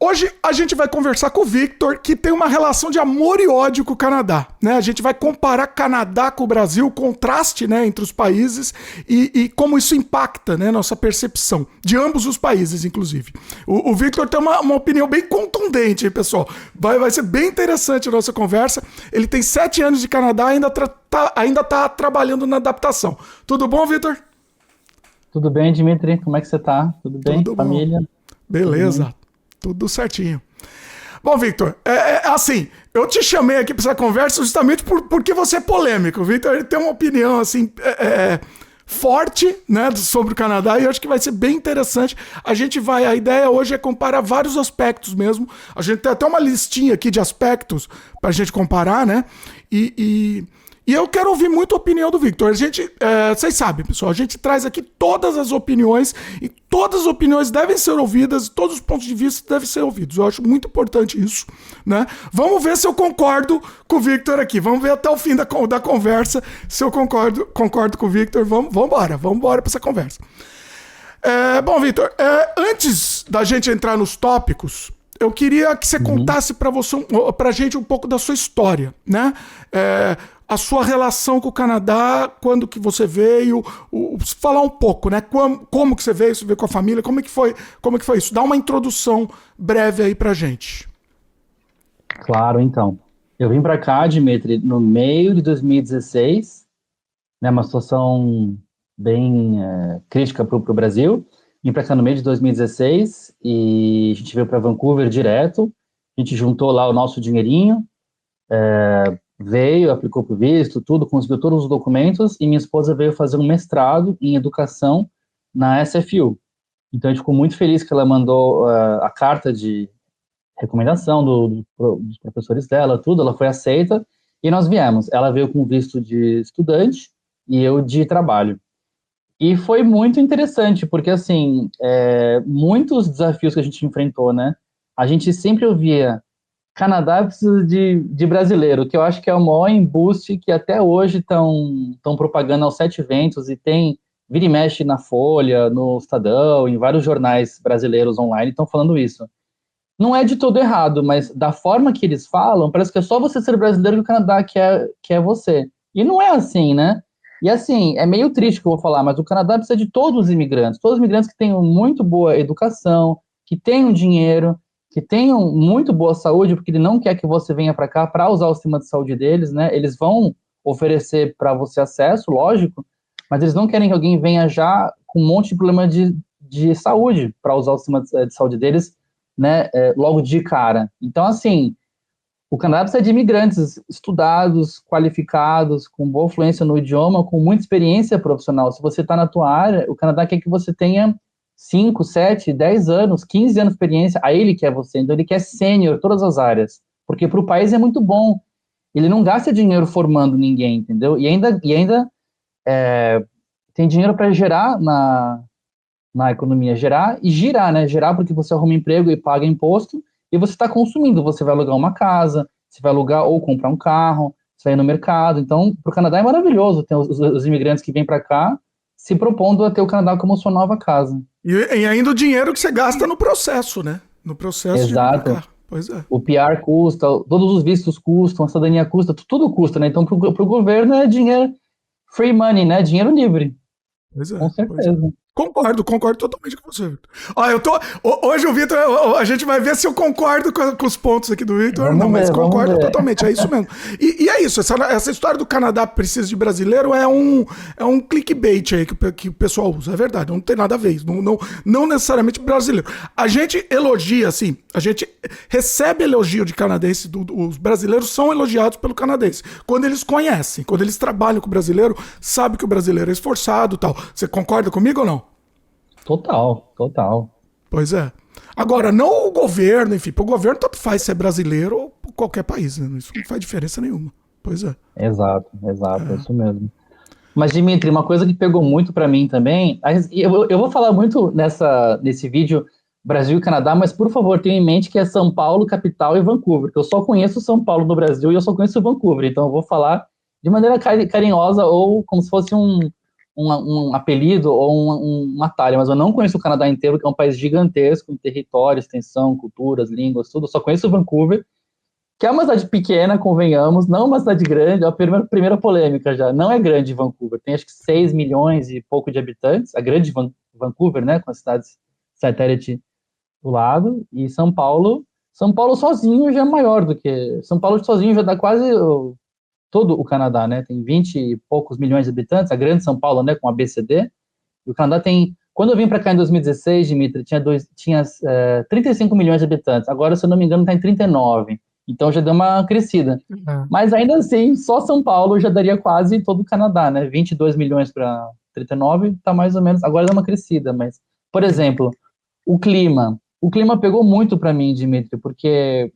Hoje a gente vai conversar com o Victor, que tem uma relação de amor e ódio com o Canadá, né? A gente vai comparar Canadá com o Brasil, o contraste, né, entre os países e como isso impacta, né, nossa percepção, de ambos os países, inclusive. O Victor tem uma opinião bem contundente, hein, pessoal? Vai ser bem interessante a nossa conversa. Ele tem 7 anos de Canadá e ainda tá trabalhando na adaptação. Tudo bom, Victor? Tudo bem, Dimitri? Como é que você tá? Tudo bem, Tudo família? Bom. Beleza. Tudo certinho. Bom, Victor, assim, eu te chamei aqui para essa conversa justamente porque você é polêmico. O Victor, ele tem uma opinião, assim, forte, né, sobre o Canadá, e eu acho que vai ser bem interessante. A ideia hoje é comparar vários aspectos mesmo. A gente tem até uma listinha aqui de aspectos para a gente comparar, né, e eu quero ouvir muito a opinião do Victor. Vocês sabem, pessoal, a gente traz aqui todas as opiniões e todas as opiniões devem ser ouvidas, todos os pontos de vista devem ser ouvidos. Eu acho muito importante isso, né? Vamos ver se eu concordo com o Victor aqui. Vamos ver até o fim da conversa se eu concordo com o Victor. Vamos embora para essa conversa. Bom, Victor, antes da gente entrar nos tópicos, eu queria que você contasse pra gente um pouco da sua história, né? A sua relação com o Canadá, quando que você veio, falar um pouco, né? Como que você veio com a família, como que foi isso? Dá uma introdução breve aí pra gente. Claro, então. Eu vim para cá, Dimitri, no meio de 2016, né? Uma situação bem crítica para o Brasil. Vim para cá no meio de 2016 e a gente veio para Vancouver direto. A gente juntou lá o nosso dinheirinho, veio, aplicou para o visto, tudo, conseguiu todos os documentos e minha esposa veio fazer um mestrado em educação na SFU. Então a gente ficou muito feliz que ela mandou a carta de recomendação dos professores dela, tudo, ela foi aceita e nós viemos. Ela veio com visto de estudante e eu de trabalho. E foi muito interessante, porque assim, muitos desafios que a gente enfrentou, né? A gente sempre ouvia Canadá precisa de brasileiro, que eu acho que é o maior embuste que até hoje estão propagando aos 7 ventos e tem vira e mexe na Folha, no Estadão, em vários jornais brasileiros online estão falando isso. Não é de todo errado, mas da forma que eles falam, parece que é só você ser brasileiro que o Canadá quer você. E não é assim, né? E assim, é meio triste que eu vou falar, mas o Canadá precisa de todos os imigrantes que tenham muito boa educação, que tenham dinheiro, que tenham muito boa saúde, porque ele não quer que você venha para cá para usar o sistema de saúde deles, né? Eles vão oferecer para você acesso, lógico, mas eles não querem que alguém venha já com um monte de problema de saúde para usar o sistema de saúde deles, né? Logo de cara. Então, assim, o Canadá precisa de imigrantes estudados, qualificados, com boa fluência no idioma, com muita experiência profissional. Se você está na tua área, o Canadá quer que você tenha 5, 7, 10 anos, 15 anos de experiência, aí ele quer você, então ele quer sênior, todas as áreas, porque para o país é muito bom, ele não gasta dinheiro formando ninguém, entendeu? E ainda tem dinheiro para gerar na economia, gerar e girar, né? Gerar porque você arruma emprego e paga imposto, e você está consumindo, você vai alugar uma casa, você vai alugar ou comprar um carro, você vai ir no mercado, então para o Canadá é maravilhoso, tem os imigrantes que vêm para cá se propondo a ter o Canadá como sua nova casa. E ainda o dinheiro que você gasta no processo, né? No processo. Exato. De ficar. Pois é. O PR custa, todos os vistos custam, a cidadania custa, tudo custa, né? Então, pro governo é dinheiro, free money, né? Dinheiro livre. Pois é. Com certeza. Pois é. Concordo totalmente com você, Victor. Hoje o Victor, a gente vai ver se eu concordo com os pontos aqui do Victor. Mas concordo totalmente, é isso mesmo. E é isso, essa história do Canadá precisa de brasileiro é um clickbait aí que o pessoal usa, é verdade, não tem nada a ver isso, não necessariamente brasileiro. A gente elogia, assim, a gente recebe elogio de canadense, os brasileiros são elogiados pelo canadense, quando eles conhecem, quando eles trabalham com o brasileiro, sabe que o brasileiro é esforçado e tal. Você concorda comigo ou não? Total. Pois é. Agora, não o governo, enfim, pro governo tanto faz se é brasileiro ou qualquer país, né? Isso não faz diferença nenhuma. Pois é. Exato, é isso mesmo. Mas, Dimitri, uma coisa que pegou muito pra mim também, eu vou falar muito nesse vídeo Brasil e Canadá, mas por favor, tenha em mente que é São Paulo, capital e Vancouver, que eu só conheço São Paulo no Brasil e eu só conheço Vancouver, então eu vou falar de maneira carinhosa ou como se fosse um um apelido ou um atalho, mas eu não conheço o Canadá inteiro, que é um país gigantesco, em território, extensão, culturas, línguas, tudo. Eu só conheço Vancouver, que é uma cidade pequena, convenhamos, não uma cidade grande. É a primeira polêmica já. Não é grande Vancouver, tem acho que 6 milhões e pouco de habitantes, a grande Vancouver, né, com as cidades satélite do lado, e São Paulo sozinho já é maior do que... São Paulo sozinho já dá quase todo o Canadá, né? Tem 20 e poucos milhões de habitantes, a grande São Paulo, né, com a BCD. E o Canadá tem... Quando eu vim para cá em 2016, Dimitri, tinha 35 milhões de habitantes. Agora, se eu não me engano, está em 39. Então já deu uma crescida. Mas ainda assim, só São Paulo já daria quase todo o Canadá, né? 22 milhões para 39, está mais ou menos... Agora deu uma crescida, mas... Por exemplo, o clima. O clima pegou muito para mim, Dimitri, porque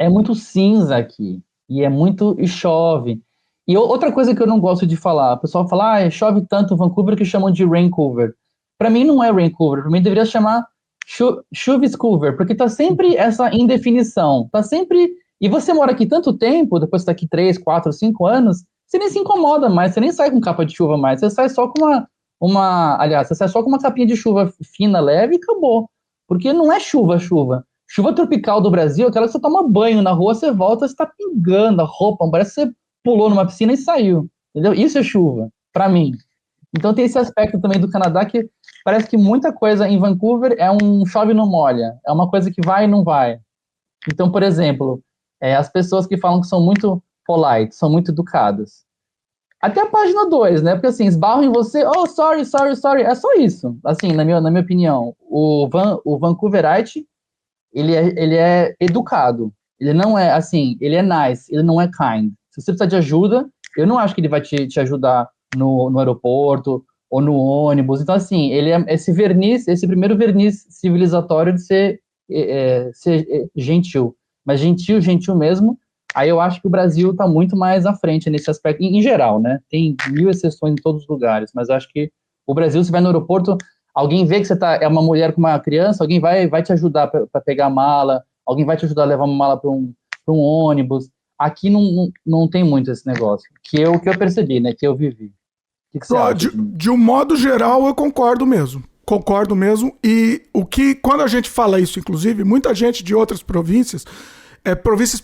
é muito cinza aqui, e chove. E outra coisa que eu não gosto de falar, o pessoal fala, chove tanto em Vancouver que chamam de Raincouver. Para mim não é Raincouver, para mim deveria chamar Chuviscouver, porque tá sempre essa indefinição, tá sempre... E você mora aqui tanto tempo, depois você tá aqui 3, 4, 5 anos, você nem se incomoda mais, você nem sai com capa de chuva mais, você sai só com aliás, você sai só com uma capinha de chuva fina, leve e acabou. Porque não é chuva. Chuva tropical do Brasil, aquela que você toma banho na rua, você volta, você tá pingando a roupa, parece que você pulou numa piscina e saiu, entendeu? Isso é chuva, pra mim. Então tem esse aspecto também do Canadá que parece que muita coisa em Vancouver é um chove e não molha, é uma coisa que vai e não vai. Então, por exemplo, as pessoas que falam que são muito polite, são muito educadas. Até a página 2, né? Porque assim, esbarram em você, sorry, é só isso. Assim, na minha opinião, o Vancouverite, ele é educado. Ele não é, assim, ele é nice, ele não é kind. Se você precisar de ajuda, eu não acho que ele vai te ajudar no aeroporto ou no ônibus. Então, assim, ele é esse primeiro verniz civilizatório de ser gentil. Mas gentil mesmo. Aí eu acho que o Brasil está muito mais à frente nesse aspecto, em geral, né? Tem 1000 exceções em todos os lugares, mas acho que o Brasil, se vai no aeroporto, alguém vê que você é uma mulher com uma criança, alguém vai te ajudar para pegar a mala, alguém vai te ajudar a levar uma mala para um ônibus. Aqui não tem muito esse negócio, que eu percebi, né? Que eu vivi. O que você acha? De um modo geral, eu concordo mesmo. E quando a gente fala isso, inclusive, muita gente de outras províncias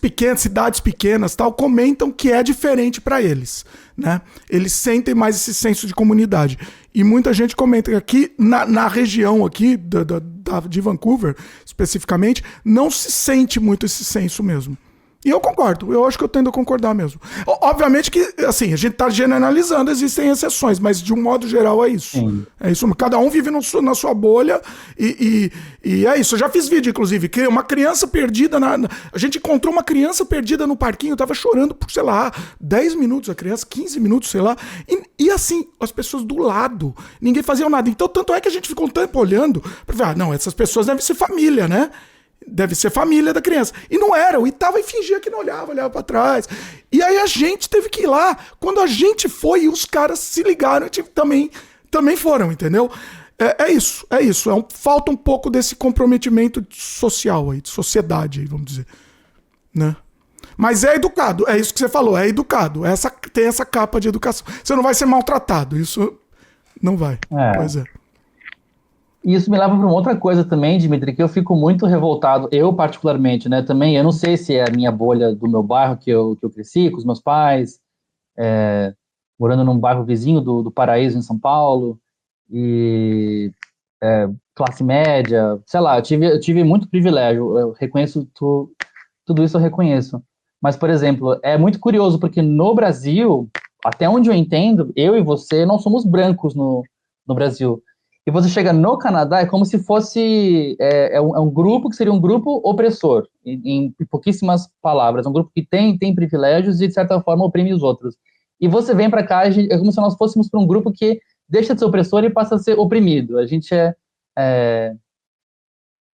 pequenas, cidades pequenas, tal, comentam que é diferente para eles, né? Eles sentem mais esse senso de comunidade. E muita gente comenta que aqui, na região aqui de Vancouver, especificamente, não se sente muito esse senso mesmo. E eu concordo, eu acho que eu tendo a concordar mesmo. Obviamente que, assim, a gente tá generalizando, existem exceções, mas de um modo geral é isso. Sim. É isso, cada um vive na sua bolha e é isso. Eu já fiz vídeo, inclusive, que uma criança perdida, a gente encontrou uma criança perdida no parquinho, tava chorando por, sei lá, 10 minutos, a criança, 15 minutos, sei lá, e assim, as pessoas do lado, ninguém fazia nada. Então, tanto é que a gente ficou um tempo olhando, pra ver, não, essas pessoas devem ser família, né? Deve ser família da criança. E não eram, e fingia que não olhava pra trás. E aí a gente teve que ir lá. Quando a gente foi, os caras se ligaram e também foram, entendeu? É isso. Falta um pouco desse comprometimento social aí, de sociedade aí, vamos dizer. Né? Mas é educado, é isso que você falou, é educado. Tem essa capa de educação. Você não vai ser maltratado, isso não vai. Pois é. E isso me leva para uma outra coisa também, Dimitri, que eu fico muito revoltado, eu particularmente, né, também, eu não sei se é a minha bolha do meu bairro que eu cresci com os meus pais, morando num bairro vizinho do Paraíso, em São Paulo, e classe média, sei lá, eu tive muito privilégio, eu reconheço tudo isso, eu reconheço. Mas, por exemplo, é muito curioso, porque no Brasil, até onde eu entendo, eu e você, nós somos brancos no Brasil. E você chega no Canadá, é como se fosse um grupo que seria um grupo opressor, em pouquíssimas palavras, um grupo que tem privilégios e, de certa forma, oprime os outros. E você vem para cá, é como se nós fôssemos para um grupo que deixa de ser opressor e passa a ser oprimido. A gente é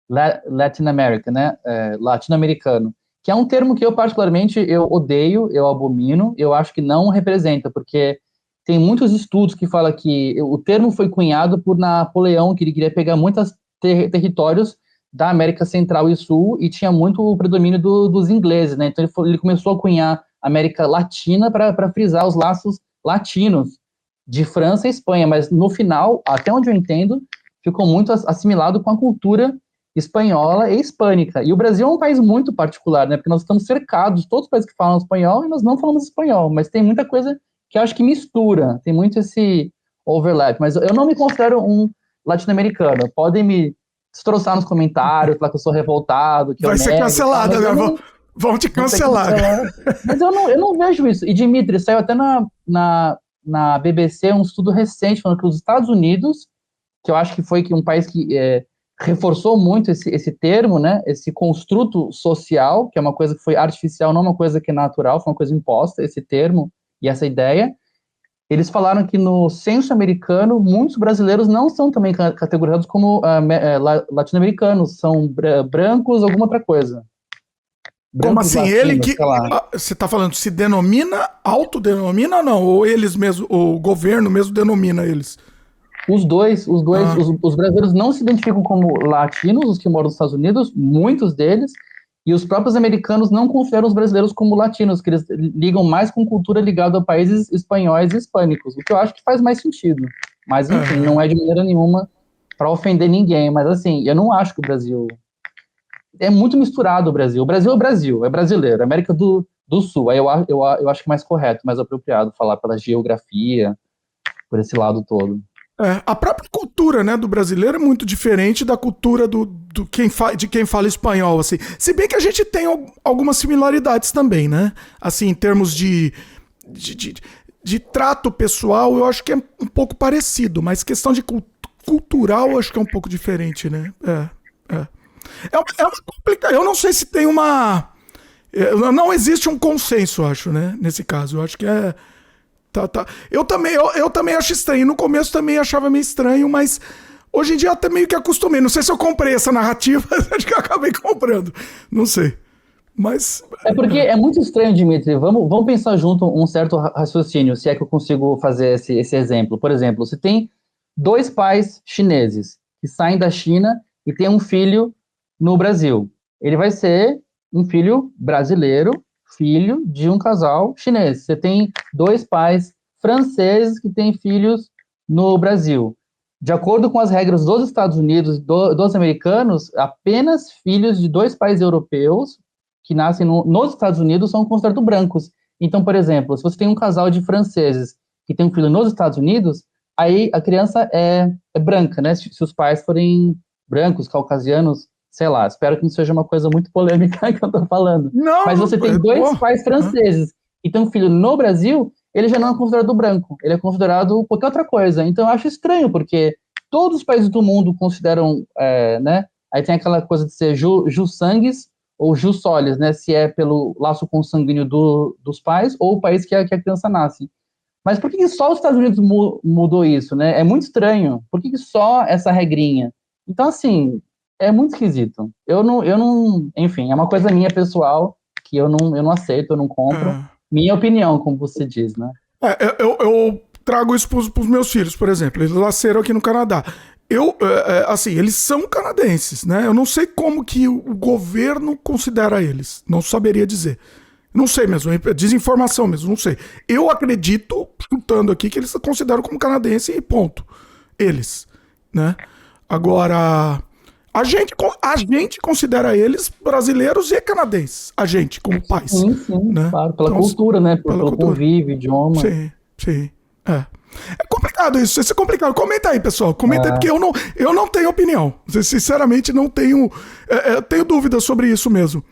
Latin America, né? Latino-americano, que é um termo que eu, particularmente, eu odeio, eu abomino, eu acho que não representa, porque tem muitos estudos que falam que o termo foi cunhado por Napoleão, que ele queria pegar muitos territórios da América Central e Sul, e tinha muito o predomínio dos ingleses, né? Então ele começou a cunhar América Latina para frisar os laços latinos de França e Espanha, mas no final, até onde eu entendo, ficou muito assimilado com a cultura espanhola e hispânica. E o Brasil é um país muito particular, né? Porque nós estamos cercados, todos os países que falam espanhol, e nós não falamos espanhol, mas tem muita coisa que eu acho que mistura, tem muito esse overlap, mas eu não me considero um latino-americano. Podem me destroçar nos comentários, falar que eu sou revoltado, que Vai eu ser nego, cancelada, tá? né? Vão te cancelar. Mas eu não vejo isso. E, Dimitri, saiu até na BBC um estudo recente falando que os Estados Unidos, que eu acho que foi um país que reforçou muito esse termo, né? Esse construto social, que é uma coisa que foi artificial, não uma coisa que é natural, foi uma coisa imposta, esse termo e essa ideia. Eles falaram que no censo americano, muitos brasileiros não são também categorizados como latino-americanos, são brancos, alguma outra coisa. Como assim? Latinos, ele que. Você está falando, se denomina, autodenomina ou não? Ou eles mesmo, o governo mesmo denomina eles? Os dois. Os brasileiros não se identificam como latinos, os que moram nos Estados Unidos, muitos deles, e os próprios americanos não consideram os brasileiros como latinos, que eles ligam mais com cultura ligada a países espanhóis e hispânicos, o que eu acho que faz mais sentido. Mas, enfim, não é de maneira nenhuma para ofender ninguém, mas, assim, eu não acho que o Brasil... É muito misturado o Brasil. O Brasil é o Brasil, é brasileiro, América do Sul. Aí eu acho que é mais correto, mais apropriado falar pela geografia, por esse lado todo. A própria cultura, né, do brasileiro é muito diferente da cultura de quem fala espanhol, assim. Se bem que a gente tem algumas similaridades também, né? Assim, em termos de trato pessoal, eu acho que é um pouco parecido, mas questão de cultural, eu acho que é um pouco diferente, né? É uma complicação. Eu não sei se tem uma... Não existe um consenso, acho, né? Nesse caso. Eu acho que é... Tá. Eu também acho estranho. No começo também achava meio estranho, mas hoje em dia até meio que acostumei. Não sei se eu comprei essa narrativa, acho que eu acabei comprando. Não sei. Mas... É porque é muito estranho, Dimitri. Vamos pensar junto um certo raciocínio, se é que eu consigo fazer esse exemplo. Por exemplo, você tem 2 pais chineses que saem da China e tem um filho no Brasil. Ele vai ser um filho brasileiro, filho de um casal chinês. Você tem 2 pais franceses que têm filhos no Brasil. De acordo com as regras dos Estados Unidos e dos americanos, apenas filhos de 2 pais europeus que nascem nos Estados Unidos são considerados brancos. Então, por exemplo, se você tem um casal de franceses que tem um filho nos Estados Unidos, aí a criança é branca, né? Se os pais forem brancos, caucasianos, sei lá, espero que não seja uma coisa muito polêmica que eu tô falando. Não, mas você tem 2 pais franceses e tem um filho no Brasil, ele já não é considerado branco, ele é considerado qualquer outra coisa. Então eu acho estranho, porque todos os países do mundo consideram, né? Aí tem aquela coisa de ser jus-sanguis ou jus-solis, né? Se é pelo laço consanguíneo dos pais ou o país que a criança nasce. Mas por que só os Estados Unidos mudou isso, né? É muito estranho. Por que só essa regrinha? Então, assim... É muito esquisito. Eu não, enfim, é uma coisa minha pessoal que eu não aceito, eu não compro. Minha opinião, como você diz, né? Eu trago isso pros meus filhos, por exemplo. Eles nasceram aqui no Canadá. Assim, eles são canadenses, né? Eu não sei como que o governo considera eles. Não saberia dizer. Não sei mesmo, desinformação mesmo, não sei. Eu acredito, chutando aqui, que eles se consideram como canadense e ponto. Eles, né? Agora... A gente considera eles brasileiros e canadenses. A gente, como pais. Sim, né? Claro, pela então, cultura, né? Pelo convívio, idioma. Sim. É complicado isso, é complicado. Comenta aí, pessoal. Comenta aí, porque eu não tenho opinião. Sinceramente, não tenho... Eu tenho dúvidas sobre isso mesmo.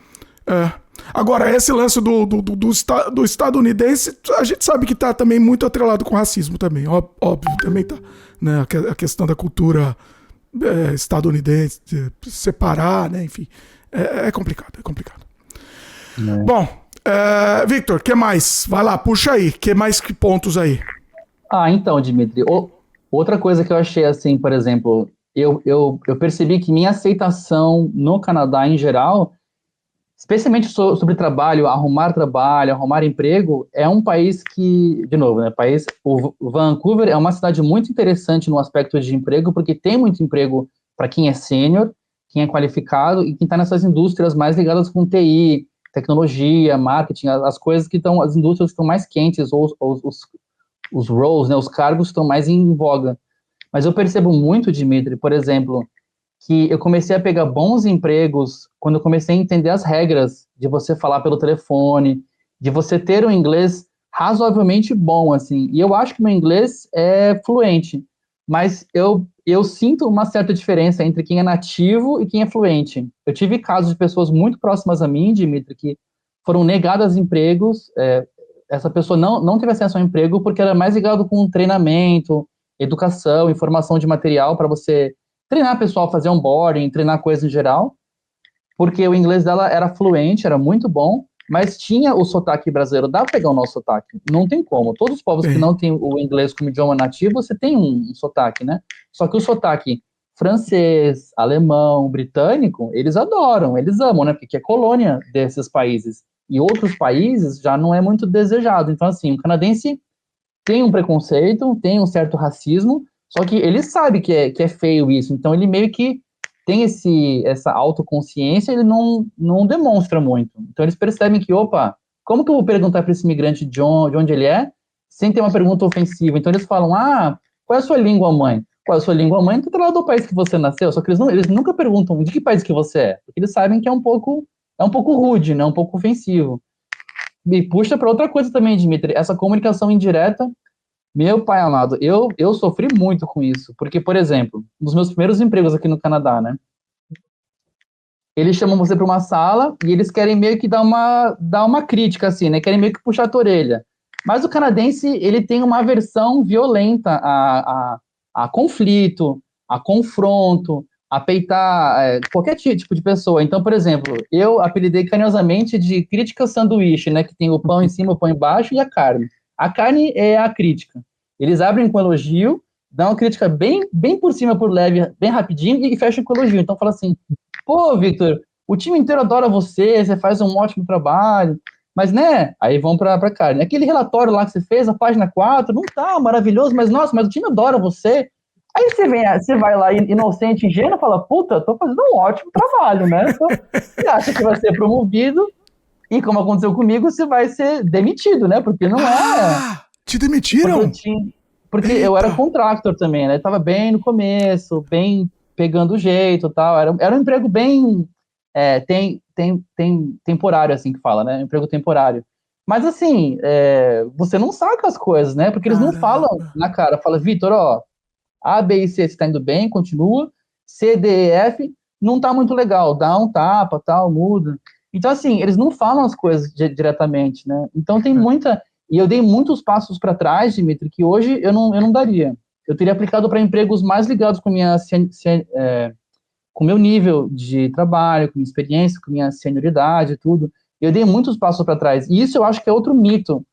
Agora, esse lance do estadunidense, a gente sabe que tá também muito atrelado com racismo também. Óbvio, também tá. Né? A questão da cultura... estadunidense, separar, né? Enfim, é complicado. Bom, Victor, que mais? Vai lá, puxa aí, que mais que pontos aí? Então, Dimitri, outra coisa que eu achei assim, por exemplo, eu percebi que minha aceitação no Canadá em geral, especialmente sobre trabalho, arrumar emprego, é um país que, de novo, né, o Vancouver é uma cidade muito interessante no aspecto de emprego, porque tem muito emprego para quem é sênior, quem é qualificado e quem está nessas indústrias mais ligadas com TI, tecnologia, marketing, as coisas que estão, as indústrias que estão mais quentes, ou os roles, né, os cargos estão mais em voga. Mas eu percebo muito, Dimitri, por exemplo, que eu comecei a pegar bons empregos quando eu comecei a entender as regras de você falar pelo telefone, de você ter um inglês razoavelmente bom, assim. E eu acho que meu inglês é fluente, mas eu sinto uma certa diferença entre quem é nativo e quem é fluente. Eu tive casos de pessoas muito próximas a mim, Dimitri, que foram negadas empregos, essa pessoa não teve acesso ao emprego porque era mais ligado com treinamento, educação, informação de material para você treinar pessoal, fazer onboarding, treinar coisas em geral, porque o inglês dela era fluente, era muito bom, mas tinha o sotaque brasileiro. Dá pra pegar o nosso sotaque? Não tem como. Todos os povos que Sim. não têm o inglês como idioma nativo, você tem um sotaque, né? Só que o sotaque francês, alemão, britânico, eles adoram, eles amam, né? Porque é colônia desses países. E outros países já não é muito desejado. Então, assim, o canadense tem um preconceito, tem um certo racismo, só que ele sabe que é feio isso, então ele meio que tem essa autoconsciência, ele não demonstra muito. Então eles percebem que, opa, como que eu vou perguntar para esse imigrante de onde ele é, sem ter uma pergunta ofensiva? Então eles falam, qual é a sua língua mãe? Qual é a sua língua mãe? Tu tá lá do país que você nasceu, só que eles nunca perguntam de que país que você é, porque eles sabem que é um pouco rude, né, um pouco ofensivo. E puxa para outra coisa também, Dimitri, essa comunicação indireta. Meu pai amado, eu sofri muito com isso, porque, por exemplo, nos meus primeiros empregos aqui no Canadá, né, eles chamam você para uma sala e eles querem meio que dar uma crítica, assim, né, querem meio que puxar a tua orelha. Mas o canadense, ele tem uma aversão violenta a conflito, a confronto, a peitar qualquer tipo de pessoa. Então, por exemplo, eu apelidei carinhosamente de crítica sanduíche, né, que tem o pão em cima, o pão embaixo e a carne. A carne é a crítica. Eles abrem com elogio, dão uma crítica bem por cima, por leve, bem rapidinho e fecham com elogio. Então, fala assim, pô, Victor, o time inteiro adora você, você faz um ótimo trabalho, mas, né, aí vão pra carne. Aquele relatório lá que você fez, a página 4 não tá maravilhoso, mas, nossa, mas o time adora você. Aí você vai lá, inocente, ingênuo, e fala, puta, tô fazendo um ótimo trabalho, né? Então, você acha que vai ser promovido, e como aconteceu comigo, você vai ser demitido, né? Porque não é... Te Porque demitiram? porque eu era Eita. contractor também, né? Tava bem no começo, bem pegando o jeito e tal. Era um emprego bem temporário, assim que fala, né? Emprego temporário. Mas assim, você não saca as coisas, né? Porque eles não falam Caramba. na cara. Fala, Vitor, ó, A, B e C está indo bem, continua. C, D e F não tá muito legal. Dá um tapa, tal, muda. Então, assim, eles não falam as coisas diretamente, né? Então tem muita. E eu dei muitos passos para trás, Dimitri, que hoje eu não daria. Eu teria aplicado para empregos mais ligados com com meu nível de trabalho, com minha experiência, com minha senioridade e tudo. Eu dei muitos passos para trás. E isso eu acho que é outro mito,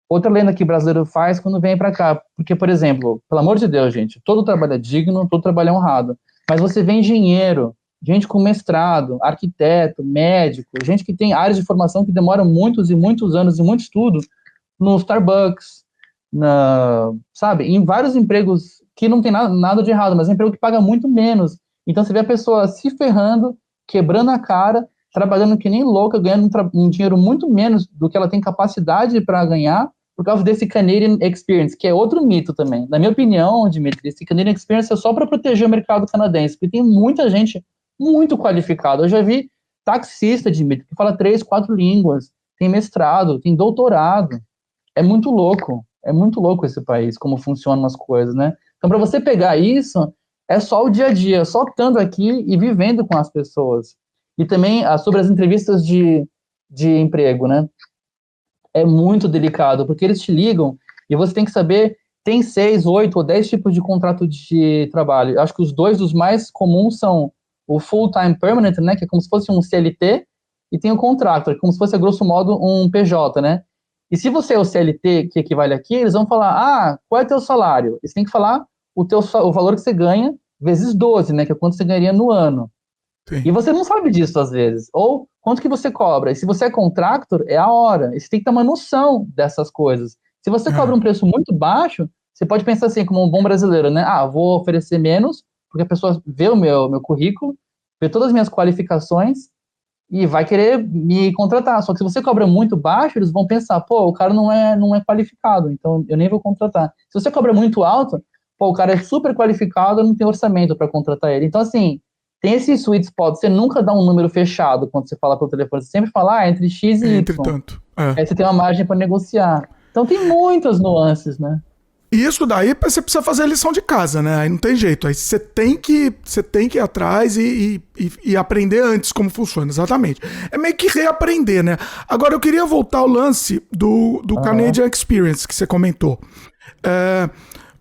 outra lenda que o brasileiro faz quando vem para cá. Porque, por exemplo, pelo amor de Deus, gente, todo trabalho é digno, todo trabalho é honrado. Mas você vê engenheiro, gente com mestrado, arquiteto, médico, gente que tem áreas de formação que demoram muitos e muitos anos e muito estudo no Starbucks, sabe, em vários empregos que não tem nada de errado, mas é um emprego que paga muito menos. Então você vê a pessoa se ferrando, quebrando a cara, trabalhando que nem louca, ganhando um dinheiro muito menos do que ela tem capacidade para ganhar, por causa desse Canadian Experience, que é outro mito também. Na minha opinião, Dimitri, esse Canadian Experience é só para proteger o mercado canadense, porque tem muita gente muito qualificada. Eu já vi taxista, Dimitri, que fala 3, 4 línguas, tem mestrado, tem doutorado. É muito louco esse país, como funcionam as coisas, né? Então, para você pegar isso, é só o dia a dia, só estando aqui e vivendo com as pessoas. E também sobre as entrevistas de emprego, né? É muito delicado, porque eles te ligam e você tem que saber, tem 6, 8 ou 10 tipos de contrato de trabalho. Eu acho que os dois dos mais comuns são o full-time permanent, né, que é como se fosse um CLT, e tem o contractor, como se fosse, a grosso modo, um PJ, né? E se você é o CLT, que equivale aqui, eles vão falar, qual é o teu salário? Você tem que falar o valor que você ganha vezes 12, né, que é quanto você ganharia no ano. Sim. E você não sabe disso às vezes. Ou quanto que você cobra. E se você é contractor, é a hora. E você tem que ter uma noção dessas coisas. Se você cobra Ah, um preço muito baixo, você pode pensar assim, como um bom brasileiro, né? Vou oferecer menos, porque a pessoa vê o meu currículo, vê todas as minhas qualificações, e vai querer me contratar. Só que se você cobra muito baixo, eles vão pensar, pô, o cara não é qualificado, então eu nem vou contratar. Se você cobra muito alto, pô, o cara é super qualificado, eu não tenho orçamento para contratar ele. Então, assim, tem esse sweet spot, você nunca dá um número fechado quando você fala pelo telefone, você sempre fala, entre X e Y. Entretanto. Aí você tem uma margem para negociar. Então tem muitas nuances, né? E isso daí você precisa fazer a lição de casa, né? Aí não tem jeito. Aí você tem que ir atrás e aprender antes como funciona, exatamente. É meio que reaprender, né? Agora eu queria voltar ao lance do Canadian Experience que você comentou.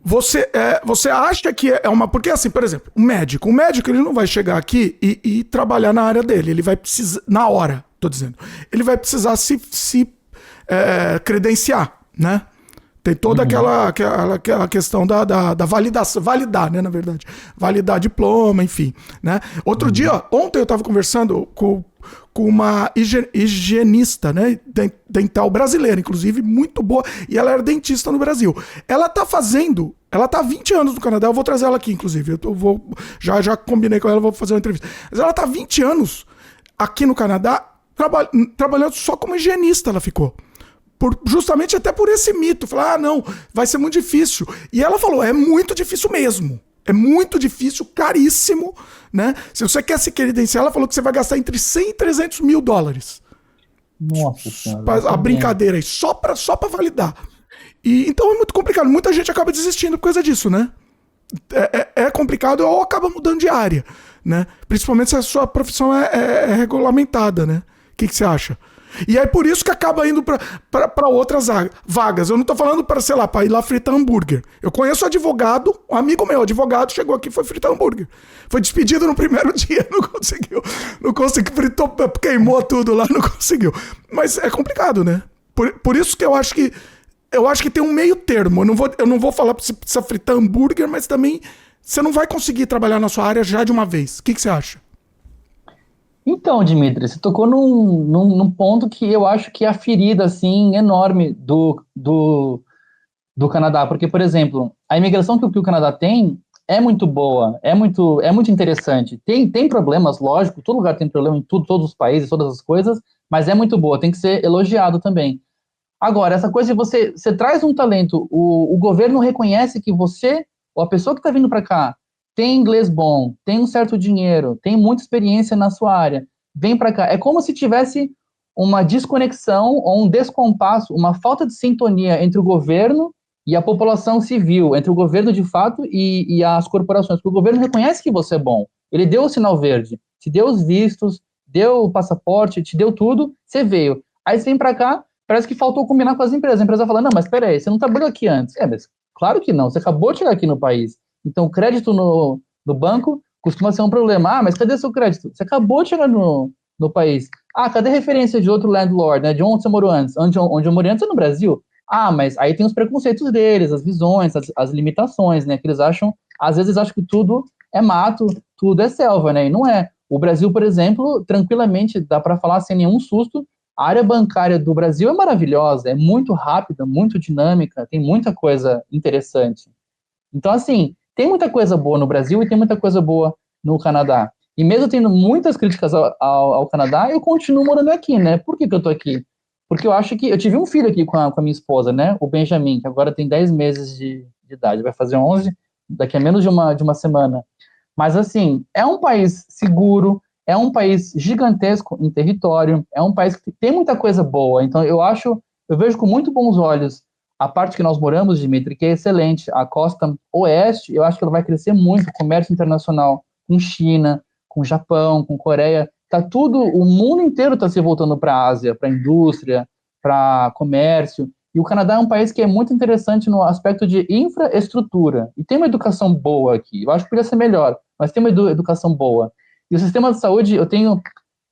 Você acha que é uma... Porque assim, por exemplo, o médico ele não vai chegar aqui e trabalhar na área dele. Ele vai precisar... Na hora, tô dizendo. Ele vai precisar se credenciar, né? Tem toda aquela questão da validação, validar, né, na verdade. Validar diploma, enfim, né? Outro dia, ontem eu estava conversando com uma higienista, né, dental brasileira, inclusive, muito boa, e ela era dentista no Brasil. Ela tá há 20 anos no Canadá, eu vou trazer ela aqui, inclusive, já combinei com ela, vou fazer uma entrevista. Mas ela tá há 20 anos aqui no Canadá, trabalhando só como higienista, ela ficou. Justamente até por esse mito. Falar, não, vai ser muito difícil. E ela falou, é muito difícil mesmo. É muito difícil, caríssimo, né? Se você quer se credenciar, ela falou que você vai gastar entre 100 e 300 mil dólares. Nossa senhora. A brincadeira aí, só pra validar. Então é muito complicado. Muita gente acaba desistindo por causa disso, né? É complicado ou acaba mudando de área, né? Principalmente se a sua profissão é regulamentada, né? O que você acha? E é por isso que acaba indo para outras vagas. Eu não tô falando para, sei lá, para ir lá fritar hambúrguer. Eu conheço um advogado, um amigo meu, advogado, chegou aqui e foi fritar hambúrguer. Foi despedido no primeiro dia, não conseguiu, fritou, queimou tudo lá, não conseguiu. Mas é complicado, né? Por isso que eu acho que tem um meio termo. Eu não vou falar para você precisa fritar hambúrguer, mas também você não vai conseguir trabalhar na sua área já de uma vez. O que você acha? Então, Dimitri, você tocou num ponto que eu acho que é a ferida, assim, enorme do Canadá. Porque, por exemplo, a imigração que o Canadá tem é muito boa, é muito interessante. Tem problemas, lógico, todo lugar tem problema em todos os países, todas as coisas, mas é muito boa, tem que ser elogiado também. Agora, essa coisa de você traz um talento, o governo reconhece que você, ou a pessoa que está vindo para cá, tem inglês bom, tem um certo dinheiro, tem muita experiência na sua área, vem para cá. É como se tivesse uma desconexão ou um descompasso, uma falta de sintonia entre o governo e a população civil, entre o governo de fato e as corporações. Porque o governo reconhece que você é bom, ele deu o sinal verde, te deu os vistos, deu o passaporte, te deu tudo, você veio. Aí você vem para cá, parece que faltou combinar com as empresas. A empresa fala, não, mas espera aí, você não trabalhou aqui antes. Mas claro que não, você acabou de chegar aqui no país. Então, o crédito no banco costuma ser um problema. Ah, mas cadê seu crédito? Você acabou de chegar no país. Ah, cadê a referência de outro landlord, né? De onde você morou antes? Onde eu morei antes é no Brasil. Ah, mas aí tem os preconceitos deles, as visões, as limitações, né? Que eles acham, às vezes eles acham que tudo é mato, tudo é selva, né? E não é. O Brasil, por exemplo, tranquilamente, dá para falar sem nenhum susto, a área bancária do Brasil é maravilhosa, é muito rápida, muito dinâmica, tem muita coisa interessante. Então, assim, tem muita coisa boa no Brasil e tem muita coisa boa no Canadá. E mesmo tendo muitas críticas ao Canadá, eu continuo morando aqui, né? Por que eu tô aqui? Porque eu acho que... Eu tive um filho aqui com a minha esposa, né? O Benjamin, que agora tem 10 meses de idade. Vai fazer 11 daqui a menos de uma semana. Mas, assim, é um país seguro, é um país gigantesco em território, é um país que tem muita coisa boa. Então, eu vejo com muito bons olhos a parte que nós moramos, Dimitri, que é excelente. A costa oeste, eu acho que ela vai crescer muito. O comércio internacional com China, com Japão, com Coreia. O mundo inteiro está se voltando para a Ásia, para a indústria, para comércio. E o Canadá é um país que é muito interessante no aspecto de infraestrutura. E tem uma educação boa aqui. Eu acho que poderia ser melhor, mas tem uma educação boa. E o sistema de saúde, eu tenho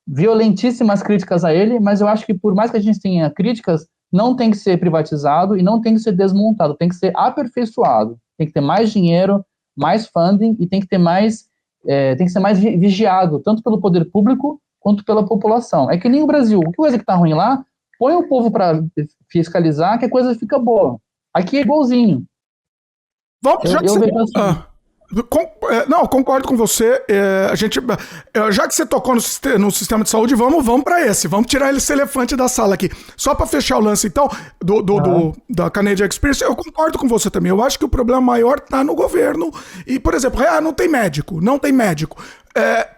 violentíssimas críticas a ele, mas eu acho que por mais que a gente tenha críticas, não tem que ser privatizado e não tem que ser desmontado, tem que ser aperfeiçoado. Tem que ter mais dinheiro, mais funding e tem que ser mais vigiado, tanto pelo poder público quanto pela população. É que nem o Brasil. Que coisa que está ruim lá, põe o povo para fiscalizar que a coisa fica boa. Aqui é igualzinho. Vamos, já que eu vejo assim. Não, concordo com você. A gente, já que você tocou no sistema de saúde, vamos para esse. Vamos tirar esse elefante da sala aqui. Só para fechar o lance, então, da Canadian Experience, eu concordo com você também. Eu acho que o problema maior está no governo. E, por exemplo, não tem médico.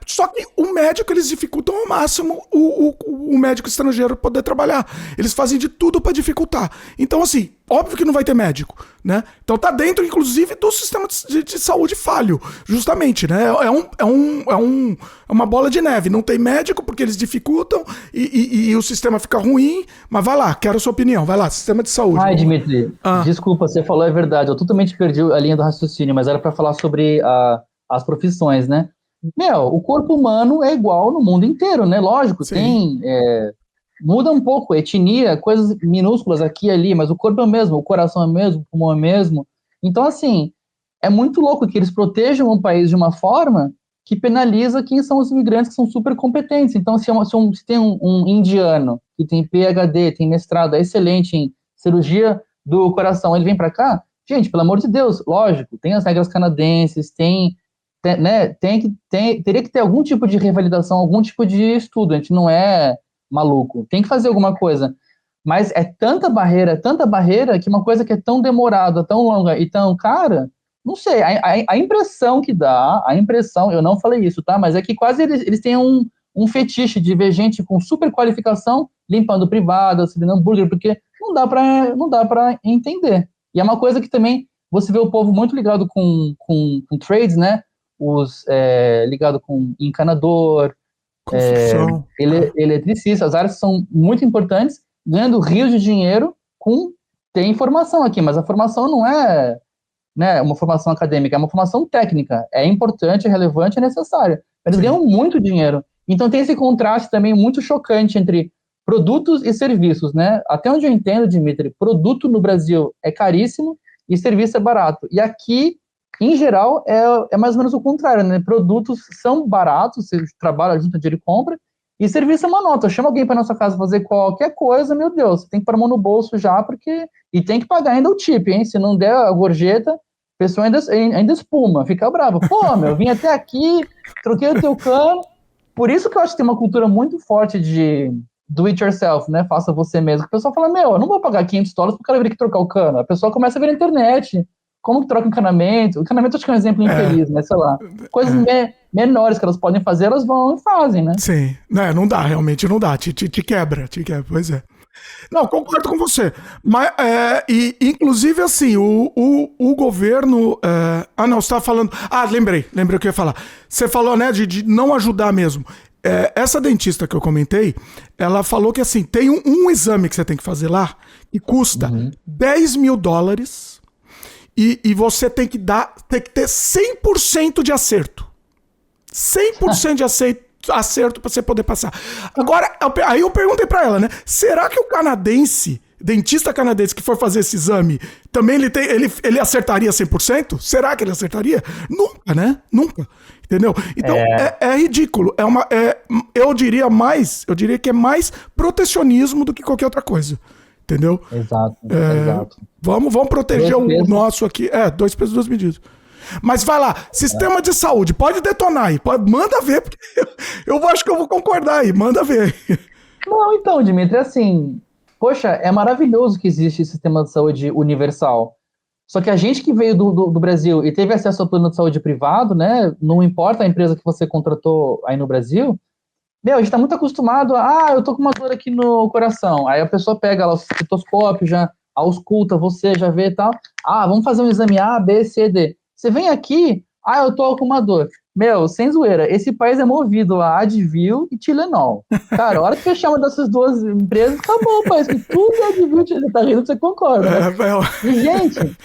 Só que o médico, eles dificultam ao máximo o médico estrangeiro poder trabalhar. Eles fazem de tudo para dificultar. Então, assim, óbvio que não vai ter médico, né? Então tá dentro, inclusive, do sistema de saúde falho, justamente, né? É uma bola de neve. Não tem médico porque eles dificultam e o sistema fica ruim. Mas vai lá, quero a sua opinião. Vai lá, sistema de saúde. Ai, Dimitri, desculpa, você falou é verdade. Eu totalmente perdi a linha do raciocínio, mas era para falar sobre as profissões, né? O corpo humano é igual no mundo inteiro, né? Lógico, sim. Muda um pouco, etnia, coisas minúsculas aqui e ali, mas o corpo é o mesmo, o coração é o mesmo, o pulmão é o mesmo. Então, assim, é muito louco que eles protejam o país de uma forma que penaliza quem são os imigrantes que são super competentes. Então, se tem um indiano que tem PhD, tem mestrado, é excelente em cirurgia do coração, ele vem para cá, gente, pelo amor de Deus, lógico, tem as regras canadenses, teria que ter algum tipo de revalidação, algum tipo de estudo, a gente não é maluco, tem que fazer alguma coisa, mas é tanta barreira, que uma coisa que é tão demorada, tão longa e tão cara, não sei, a impressão que dá, eu não falei isso, tá, mas é que quase eles têm um fetiche de ver gente com super qualificação limpando privada, servindo hambúrguer, porque não dá para entender, e é uma coisa que também você vê o povo muito ligado com trades, né, os ligado com encanador, eletricista, as áreas são muito importantes, ganhando rios de dinheiro tem informação aqui, mas a formação não é, né, uma formação acadêmica, é uma formação técnica, é importante, é relevante, é necessária. Eles ganham muito dinheiro. Então tem esse contraste também muito chocante entre produtos e serviços, né? Até onde eu entendo, Dimitri, produto no Brasil é caríssimo e serviço é barato. E aqui, em geral, é mais ou menos o contrário, né? Produtos são baratos, você trabalha, junta dinheiro e compra, e serviço é uma nota. Chama alguém para nossa casa fazer qualquer coisa, meu Deus, você tem que pôr a mão no bolso já, e tem que pagar ainda o tip, hein? Se não der a gorjeta, a pessoa ainda espuma, fica brava. Pô, eu vim até aqui, troquei o teu cano. Por isso que eu acho que tem uma cultura muito forte de do it yourself, né? Faça você mesmo. A pessoa fala, eu não vou pagar $500 pro cara vir aqui trocar o cano. A pessoa começa a ver na internet. Como que troca encanamento? Encanamento acho que é um exemplo infeliz, mas sei lá. Coisas menores que elas podem fazer, elas vão e fazem, né? Sim. Não dá, realmente não dá. Te quebra, pois é. Não, concordo com você. Mas, inclusive, assim, o governo... não, você estava falando... lembrei o que eu ia falar. Você falou, né, de não ajudar mesmo. Essa dentista que eu comentei, ela falou que, assim, tem um exame que você tem que fazer lá que custa $10 mil e você tem que ter 100% de acerto. 100% de acerto para você poder passar. Agora, aí eu perguntei para ela, né? Será que o dentista canadense que for fazer esse exame, também ele acertaria 100%? Será que ele acertaria? Nunca, né? Nunca. Entendeu? Então, é ridículo. Eu diria que é mais protecionismo do que qualquer outra coisa. Entendeu? Exato. Vamos proteger o nosso aqui. 2 pesos, 2 medidas. Mas vai lá, sistema de saúde, pode detonar aí, manda ver, porque eu acho que eu vou concordar aí, manda ver. Não, então, Dimitri, assim, poxa, é maravilhoso que existe esse sistema de saúde universal. Só que a gente que veio do Brasil e teve acesso ao plano de saúde privado, né, não importa a empresa que você contratou aí no Brasil, a gente tá muito acostumado eu tô com uma dor aqui no coração. Aí a pessoa pega lá o estetoscópio, já ausculta você, já vê e tal. Vamos fazer um exame A, B, C, D. Você vem aqui, eu tô com uma dor. Sem zoeira, esse país é movido a Advil e Tilenol. Cara, a hora que fechar uma dessas duas empresas, acabou o país, que tudo é Advil e Tilenol. Tá rindo, você concorda, né? E, gente,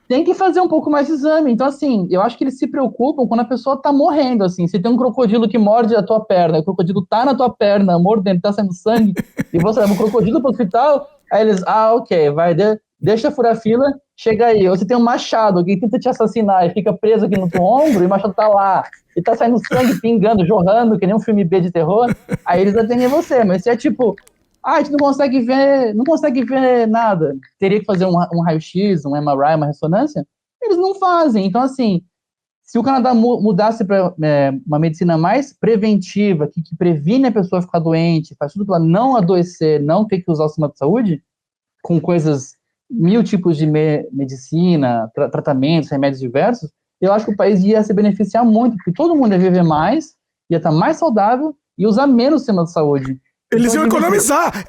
tem que fazer um pouco mais de exame. Então, assim, eu acho que eles se preocupam quando a pessoa tá morrendo, assim. Se tem um crocodilo que morde a tua perna, o crocodilo tá na tua perna, mordendo, tá saindo sangue, e você leva o crocodilo pro hospital, aí eles, ok, vai, deixa furar fila, chega aí. Ou você tem um machado, alguém tenta te assassinar e fica preso aqui no teu ombro, e o machado tá lá, e tá saindo sangue, pingando, jorrando, que nem um filme B de terror, aí eles atendem você. Mas se é tipo, a gente não consegue ver nada, teria que fazer um raio-x, um MRI, uma ressonância, eles não fazem. Então, assim, Se o Canadá mudasse para uma medicina mais preventiva, que previne a pessoa ficar doente, faz tudo para não adoecer, não ter que usar o sistema de saúde, com coisas, 1000 tipos de medicina, tratamentos, remédios diversos, eu acho que o país ia se beneficiar muito, porque todo mundo ia viver mais, ia estar mais saudável e usar menos sistema de saúde. Eles iam economizar.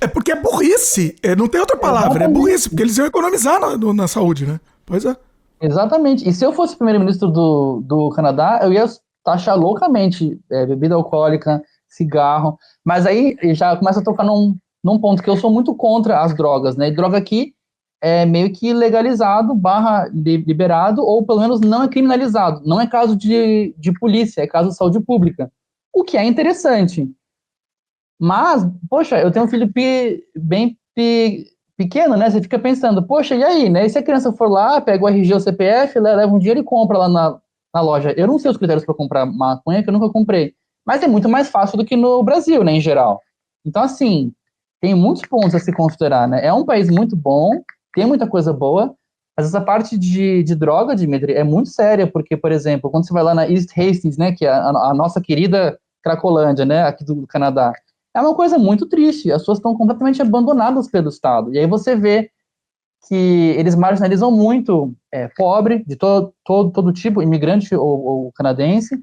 É porque é burrice. Não tem outra palavra. É burrice, porque eles iam economizar na saúde, né? Pois é. Exatamente. E se eu fosse primeiro-ministro do Canadá, eu ia taxar loucamente bebida alcoólica, cigarro. Mas aí já começa a tocar num ponto que eu sou muito contra as drogas, né? E droga aqui é meio que legalizado, liberado, ou pelo menos não é criminalizado. Não é caso de polícia, é caso de saúde pública. O que é interessante. Mas, poxa, eu tenho um filho bem pequeno, né? Você fica pensando, poxa, e aí, né? E se a criança for lá, pega o RG ou o CPF, leva um dinheiro e compra lá na loja. Eu não sei os critérios para comprar maconha, que eu nunca comprei. Mas é muito mais fácil do que no Brasil, né, em geral. Então, assim, tem muitos pontos a se considerar, né? É um país muito bom, tem muita coisa boa, mas essa parte de droga, Dimitri, é muito séria, porque, por exemplo, quando você vai lá na East Hastings, né, que é a nossa querida Cracolândia, né, aqui do Canadá, é uma coisa muito triste. As pessoas estão completamente abandonadas pelo Estado. E aí você vê que eles marginalizam muito pobre, de todo tipo, imigrante ou canadense.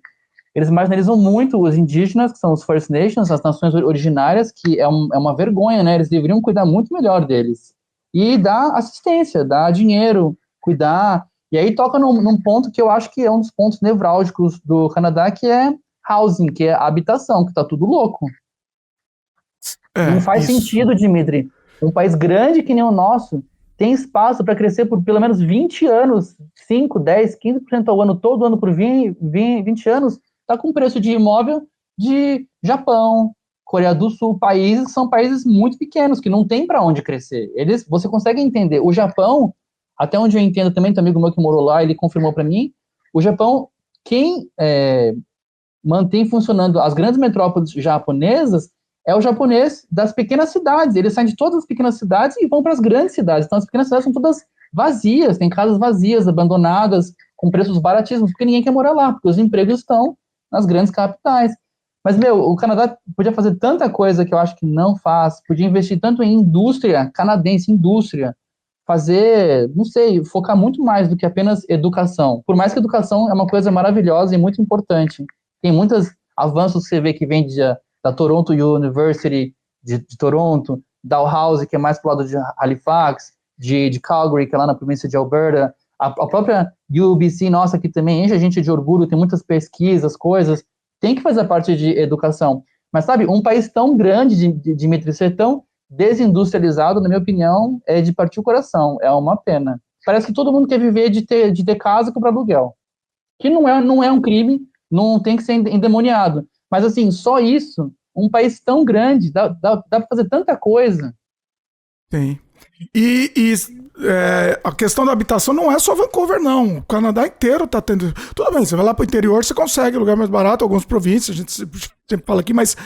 Eles marginalizam muito os indígenas, que são os First Nations, as nações originárias, que é uma vergonha, né? Eles deveriam cuidar muito melhor deles. E dar assistência, dar dinheiro, cuidar. E aí toca num ponto que eu acho que é um dos pontos nevrálgicos do Canadá, que é housing, que é a habitação, que tá tudo louco. Não faz sentido, Dimitri. Um país grande que nem o nosso tem espaço para crescer por pelo menos 20 anos, 5, 10, 15% ao ano, todo ano por 20 anos, está com preço de imóvel de Japão, Coreia do Sul, países são países muito pequenos, que não tem para onde crescer. Você consegue entender. O Japão, até onde eu entendo também, tem um amigo meu que morou lá, ele confirmou para mim, o Japão, quem mantém funcionando as grandes metrópoles japonesas é o japonês das pequenas cidades. Eles saem de todas as pequenas cidades e vão para as grandes cidades. Então, as pequenas cidades são todas vazias, tem casas vazias, abandonadas, com preços baratíssimos, porque ninguém quer morar lá, porque os empregos estão nas grandes capitais. Mas, o Canadá podia fazer tanta coisa que eu acho que não faz, podia investir tanto em indústria, canadense, fazer, não sei, focar muito mais do que apenas educação. Por mais que educação é uma coisa maravilhosa e muito importante. Tem muitos avanços que você vê que vem da Toronto University de Toronto, Dalhousie, que é mais pro lado de Halifax, de Calgary, que é lá na província de Alberta, a própria UBC, nossa, que também enche a gente de orgulho, tem muitas pesquisas, coisas, tem que fazer parte de educação. Mas, sabe, um país tão grande, Dimitri, ser tão desindustrializado, na minha opinião, é de partir o coração, é uma pena. Parece que todo mundo quer viver de ter casa e comprar aluguel, que não é um crime, não tem que ser endemoniado. Mas, assim, só isso, um país tão grande, dá para fazer tanta coisa. Tem. A questão da habitação não é só Vancouver, não. O Canadá inteiro tá tendo. Tudo bem, você vai lá pro interior, você consegue lugar mais barato, algumas províncias, a gente sempre fala aqui, mas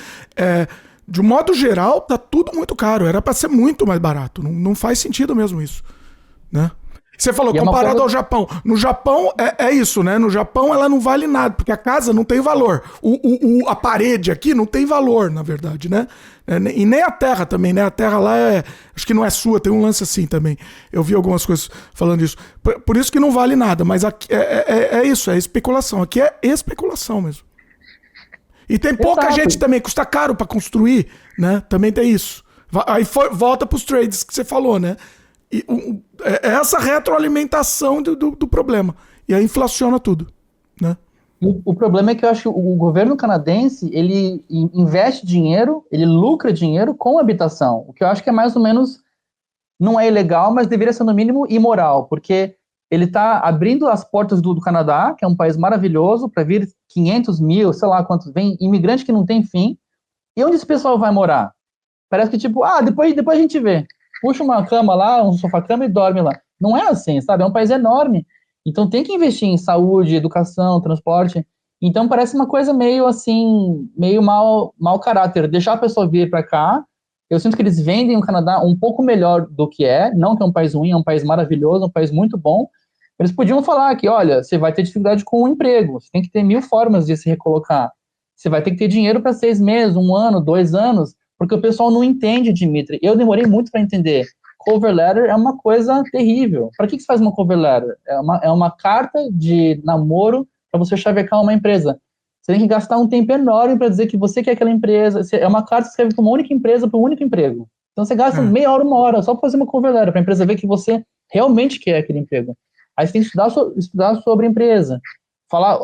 de um modo geral, tá tudo muito caro. Era para ser muito mais barato. Não faz sentido mesmo isso, né? Você falou, comparado ao Japão. No Japão é isso, né? No Japão ela não vale nada, porque a casa não tem valor. A parede aqui não tem valor, na verdade, né? E nem a terra também, né? A terra lá acho que não é sua, tem um lance assim também. Eu vi algumas coisas falando isso. Por isso que não vale nada, mas aqui é isso, é especulação. Aqui é especulação mesmo. E tem pouca gente também, custa caro para construir, né? Também tem isso. Aí volta pros trades que você falou, né? E é essa retroalimentação do problema. E aí inflaciona tudo, né? O problema é que eu acho que o governo canadense, ele investe dinheiro, ele lucra dinheiro com habitação, o que eu acho que é mais ou menos, não é ilegal, mas deveria ser no mínimo imoral, porque ele está abrindo as portas do Canadá, que é um país maravilhoso, para vir 500 mil, sei lá quantos, vem imigrante que não tem fim, e onde esse pessoal vai morar? Parece que tipo, depois a gente vê. Puxa uma cama lá, um sofá-cama e dorme lá. Não é assim, sabe? É um país enorme. Então tem que investir em saúde, educação, transporte. Então parece uma coisa meio assim, meio mau caráter. Deixar a pessoa vir para cá. Eu sinto que eles vendem o Canadá um pouco melhor do que é. Não que é um país ruim, é um país maravilhoso, um país muito bom. Eles podiam falar que, olha, você vai ter dificuldade com o emprego, você tem que ter 1000 formas de se recolocar. Você vai ter que ter dinheiro para 6 meses, 1 ano, 2 anos, porque o pessoal não entende, Dimitri. Eu demorei muito para entender. Cover letter é uma coisa terrível. Para que você faz uma cover letter? É uma carta de namoro para você chavecar uma empresa. Você tem que gastar um tempo enorme para dizer que você quer aquela empresa. É uma carta que você escreve para uma única empresa, para um único emprego. Então você gasta meia hora, 1 hora, só para fazer uma cover letter, para a empresa ver que você realmente quer aquele emprego. Aí você tem que estudar sobre a empresa, falar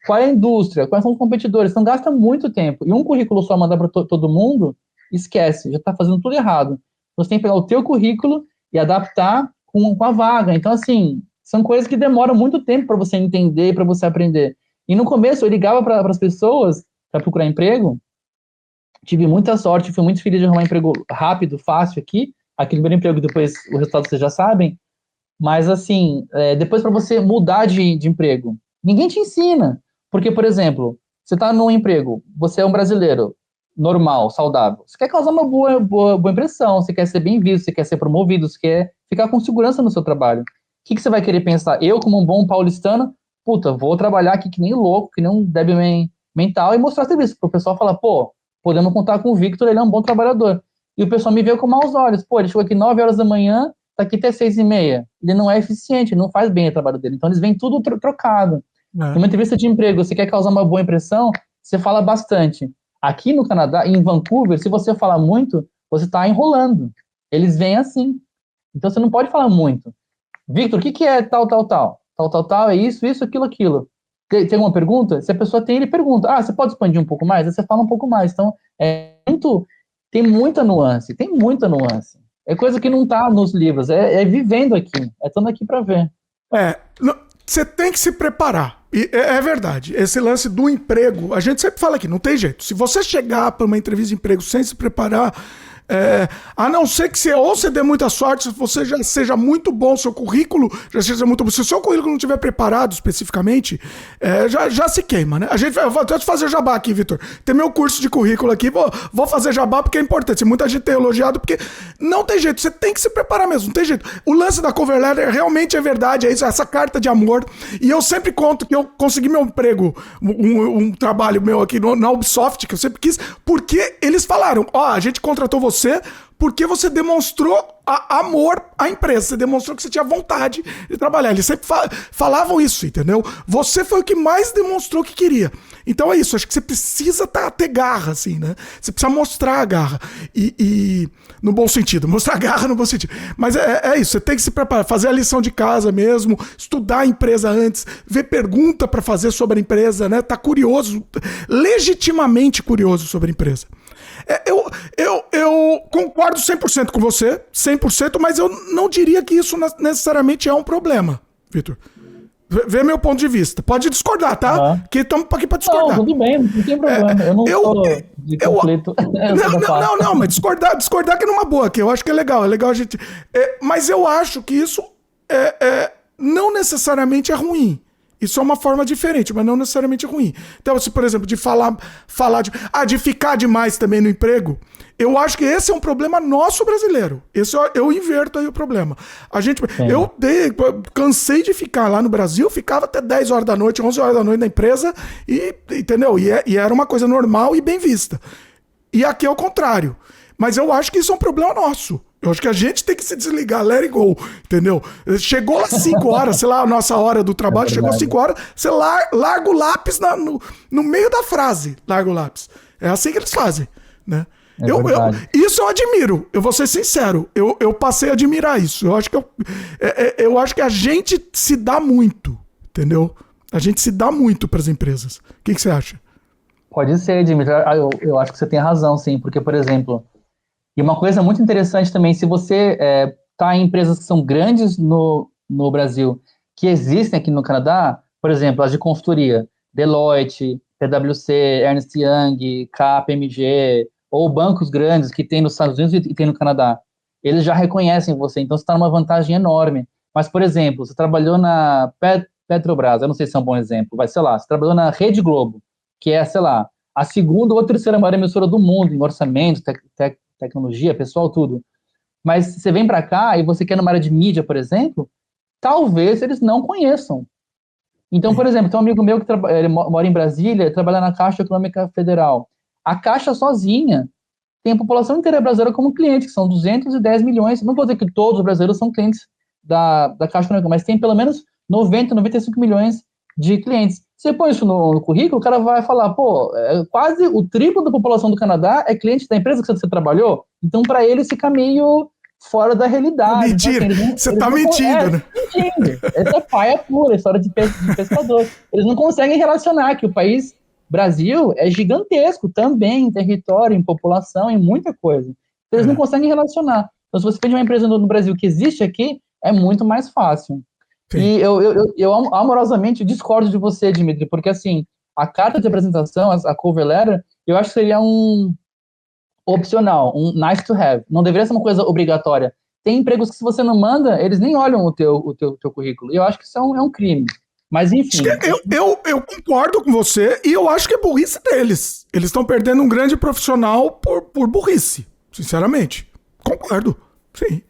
qual é a indústria, quais são os competidores. Então gasta muito tempo. E um currículo só mandar para todo mundo, esquece, já está fazendo tudo errado. Você tem que pegar o teu currículo e adaptar com a vaga. Então, assim, são coisas que demoram muito tempo para você entender, para você aprender. E no começo eu ligava para as pessoas para procurar emprego, tive muita sorte, fui muito feliz de arrumar um emprego rápido, fácil aqui, aquele primeiro emprego, depois o resultado vocês já sabem, mas assim, depois para você mudar de emprego, ninguém te ensina, porque, por exemplo, você está num emprego, você é um brasileiro, normal, saudável, você quer causar uma boa impressão, você quer ser bem visto, você quer ser promovido, você quer ficar com segurança no seu trabalho. O que você vai querer pensar? Eu, como um bom paulistano, puta, vou trabalhar aqui que nem louco, que nem um débil mental e mostrar serviço, para o pessoal falar, pô, podemos contar com o Victor, ele é um bom trabalhador. E o pessoal me vê com maus olhos. Pô, ele chegou aqui 9 horas da manhã, tá aqui até 6h30. Ele não é eficiente, ele não faz bem o trabalho dele. Então eles vêm tudo trocado. Numa entrevista de emprego, você quer causar uma boa impressão, você fala bastante. Aqui no Canadá, em Vancouver, se você falar muito, você tá enrolando. Eles vêm assim. Então você não pode falar muito. Victor, o que é tal, tal, tal? Tal, tal, tal, é isso, aquilo. Tem alguma pergunta? Se a pessoa tem, ele pergunta. Ah, você pode expandir um pouco mais? Aí você fala um pouco mais. Então, tem muita nuance. É coisa que não tá nos livros. É vivendo aqui. É estando aqui para ver. Você tem que se preparar. E é verdade. Esse lance do emprego, a gente sempre fala aqui, não tem jeito. Se você chegar para uma entrevista de emprego sem se preparar, a não ser que você dê muita sorte, se você já seja muito bom, seu currículo já seja muito bom. Se o seu currículo não estiver preparado especificamente, já se queima, né? Eu vou até fazer jabá aqui, Vitor. Tem meu curso de currículo aqui, vou fazer jabá porque é importante. Muita gente tem elogiado, porque não tem jeito, você tem que se preparar mesmo, não tem jeito. O lance da cover letter realmente é verdade, é isso, essa carta de amor. E eu sempre conto que eu consegui meu emprego, um trabalho meu aqui na Ubisoft, que eu sempre quis, porque eles falaram, a gente contratou você porque você demonstrou amor à empresa, você demonstrou que você tinha vontade de trabalhar. Eles sempre falavam isso, entendeu? Você foi o que mais demonstrou que queria. Então é isso, acho que você precisa ter garra, assim, né? Você precisa mostrar a garra. E no bom sentido, mostrar a garra no bom sentido. Mas é isso, você tem que se preparar, fazer a lição de casa mesmo, estudar a empresa antes, ver pergunta para fazer sobre a empresa, né? Tá curioso, legitimamente curioso sobre a empresa. Eu concordo 100% com você, 100%, mas eu não diria que isso necessariamente é um problema, Vitor. Vê meu ponto de vista. Pode discordar, tá? Que estamos aqui para discordar. Não, tudo bem, não tem problema. Eu não sou de conflito. Não, mas discordar que é numa boa, que eu acho que é legal a gente... mas eu acho que isso não necessariamente é ruim. Isso é uma forma diferente, mas não necessariamente ruim. Então, se, por exemplo, de falar de ficar demais também no emprego, eu acho que esse é um problema nosso brasileiro. Eu inverto aí o problema. Cansei de ficar lá no Brasil, ficava até 10 horas da noite, 11 horas da noite na empresa, entendeu? E era uma coisa normal e bem vista. E aqui é o contrário. Mas eu acho que isso é um problema nosso. Eu acho que a gente tem que se desligar, let it go, entendeu? Chegou às 5 horas, sei lá, a nossa hora do trabalho, chegou às 5 horas, você larga o lápis no meio da frase, larga o lápis. É assim que eles fazem, né? Isso eu admiro, eu vou ser sincero, eu passei a admirar isso. Eu acho que a gente se dá muito, entendeu? A gente se dá muito para as empresas. O que você acha? Pode ser, Dimitri. Eu acho que você tem razão, sim, porque, por exemplo... E uma coisa muito interessante também, se você está em empresas que são grandes no Brasil, que existem aqui no Canadá, por exemplo, as de consultoria, Deloitte, PwC, Ernst Young, KPMG, ou bancos grandes que tem nos Estados Unidos e tem no Canadá, eles já reconhecem você, então você está numa vantagem enorme. Mas, por exemplo, você trabalhou na Petrobras, eu não sei se é um bom exemplo, mas sei lá, você trabalhou na Rede Globo, que é, sei lá, a segunda ou terceira maior emissora do mundo em orçamento, tecnologia, pessoal, tudo. Mas você vem para cá e você quer numa área de mídia, por exemplo, talvez eles não conheçam. Então, por exemplo, tem um amigo meu que ele mora em Brasília, trabalha na Caixa Econômica Federal. A Caixa sozinha tem a população inteira brasileira como cliente, que são 210 milhões. Não vou dizer que todos os brasileiros são clientes da Caixa Econômica, mas tem pelo menos 90, 95 milhões de clientes. Você põe isso no currículo, o cara vai falar, pô, quase o triplo da população do Canadá é cliente da empresa que você trabalhou, então para eles fica meio fora da realidade. Mentira, então, assim, você tá mentindo, né? Mentindo. Essa é paia pura, história de pescador. Eles não conseguem relacionar que o país Brasil é gigantesco também em território, em população, em muita coisa. Então, eles não conseguem relacionar. Então, se você tem uma empresa no Brasil que existe aqui, é muito mais fácil. Sim. E eu amorosamente discordo de você, Dimitri, porque assim, a carta de apresentação, a cover letter, eu acho que seria um opcional, um nice to have. Não deveria ser uma coisa obrigatória. Tem empregos que se você não manda, eles nem olham o teu currículo. E eu acho que isso é um crime. Mas enfim. Eu concordo com você e eu acho que é burrice deles. Eles estão perdendo um grande profissional por burrice, sinceramente. Concordo, sim.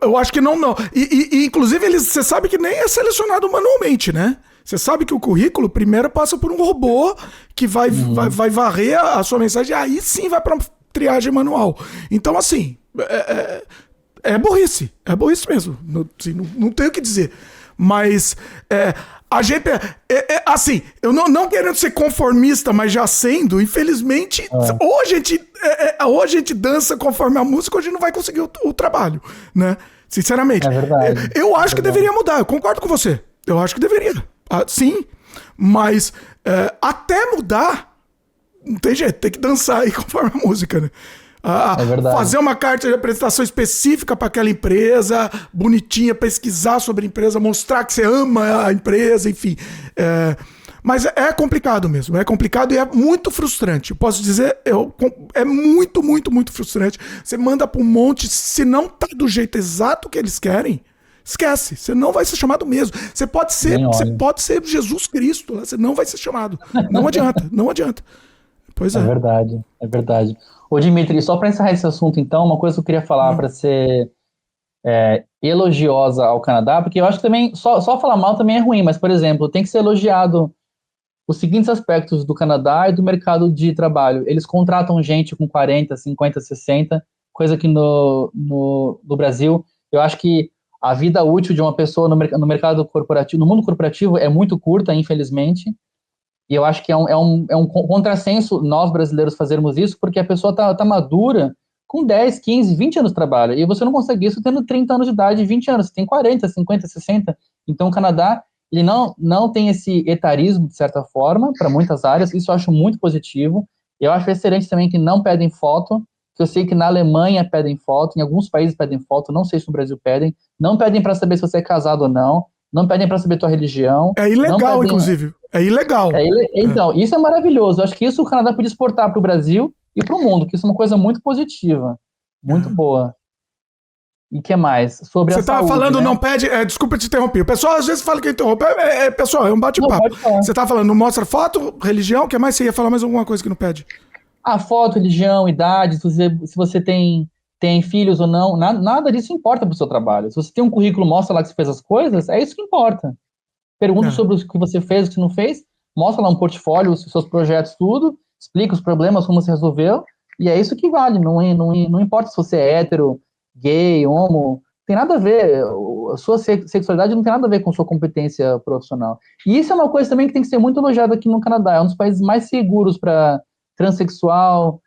Eu acho que não. E inclusive, você sabe que nem é selecionado manualmente, né? Você sabe que o currículo primeiro passa por um robô que vai varrer a sua mensagem e aí sim vai para triagem manual. Então, assim, é burrice. É burrice mesmo. Não tenho o que dizer. Mas a gente... assim, eu não querendo ser conformista, mas já sendo, infelizmente, ou a gente dança conforme a música, ou a gente não vai conseguir o trabalho, né? Sinceramente. É verdade. Eu acho que deveria mudar, eu concordo com você. Eu acho que deveria. Sim, mas até mudar, não tem jeito, tem que dançar aí conforme a música, né? Fazer uma carta de apresentação específica para aquela empresa, bonitinha, pesquisar sobre a empresa, mostrar que você ama a empresa, enfim. Mas é complicado mesmo, é complicado e é muito frustrante. Eu posso dizer, é muito, muito, muito frustrante. Você manda para um monte, se não tá do jeito exato que eles querem, esquece, você não vai ser chamado mesmo. Você pode ser Jesus Cristo, você não vai ser chamado. Não adianta, não adianta. Pois é. É verdade. Ô Dimitri, só para encerrar esse assunto então, uma coisa que eu queria falar para ser elogiosa ao Canadá, porque eu acho que também, só falar mal também é ruim, mas, por exemplo, tem que ser elogiado os seguintes aspectos do Canadá e do mercado de trabalho. Eles contratam gente com 40, 50, 60, coisa que no Brasil, eu acho que a vida útil de uma pessoa no mercado corporativo, no mundo corporativo, é muito curta, infelizmente. E eu acho que é um contrassenso nós brasileiros fazermos isso, porque a pessoa tá madura com 10, 15, 20 anos de trabalho. E você não consegue isso tendo 30 anos de idade e 20 anos. Você tem 40, 50, 60. Então o Canadá, ele não tem esse etarismo, de certa forma, para muitas áreas. Isso eu acho muito positivo. Eu acho excelente também que não pedem foto, que eu sei que na Alemanha pedem foto, em alguns países pedem foto, não sei se no Brasil pedem. Não pedem para saber se você é casado ou não. Não pedem para saber tua religião. É ilegal, inclusive. É ilegal. Então, isso é maravilhoso. Eu acho que isso o Canadá podia exportar para o Brasil e para o mundo, que isso é uma coisa muito positiva. Muito boa. E o que mais? Sobre você a saúde, falando, né? Não pede... desculpa te interromper. O pessoal às vezes fala que interrompe. Pessoal, é um bate-papo. Você tá falando, não mostra foto, religião, o que mais? Você ia falar mais alguma coisa que não pede? Foto, religião, idade, se você tem filhos ou não, nada disso importa para o seu trabalho. Se você tem um currículo, mostra lá que você fez as coisas, é isso que importa. Pergunta sobre o que você fez, o que você não fez, mostra lá um portfólio, os seus projetos, tudo, explica os problemas, como você resolveu, e é isso que vale. Não importa se você é hétero, gay, homo, tem nada a ver, a sua sexualidade não tem nada a ver com sua competência profissional. E isso é uma coisa também que tem que ser muito elogiada aqui no Canadá, é um dos países mais seguros para transexual,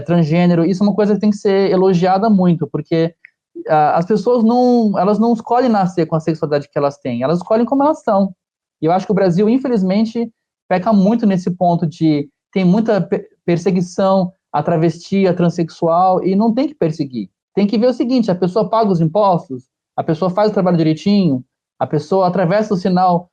transgênero. Isso é uma coisa que tem que ser elogiada muito, porque as pessoas elas não escolhem nascer com a sexualidade que elas têm, elas escolhem como elas são. E eu acho que o Brasil, infelizmente, peca muito nesse ponto de tem muita perseguição a travesti, a transexual, e não tem que perseguir. Tem que ver o seguinte, a pessoa paga os impostos, a pessoa faz o trabalho direitinho, a pessoa atravessa o sinal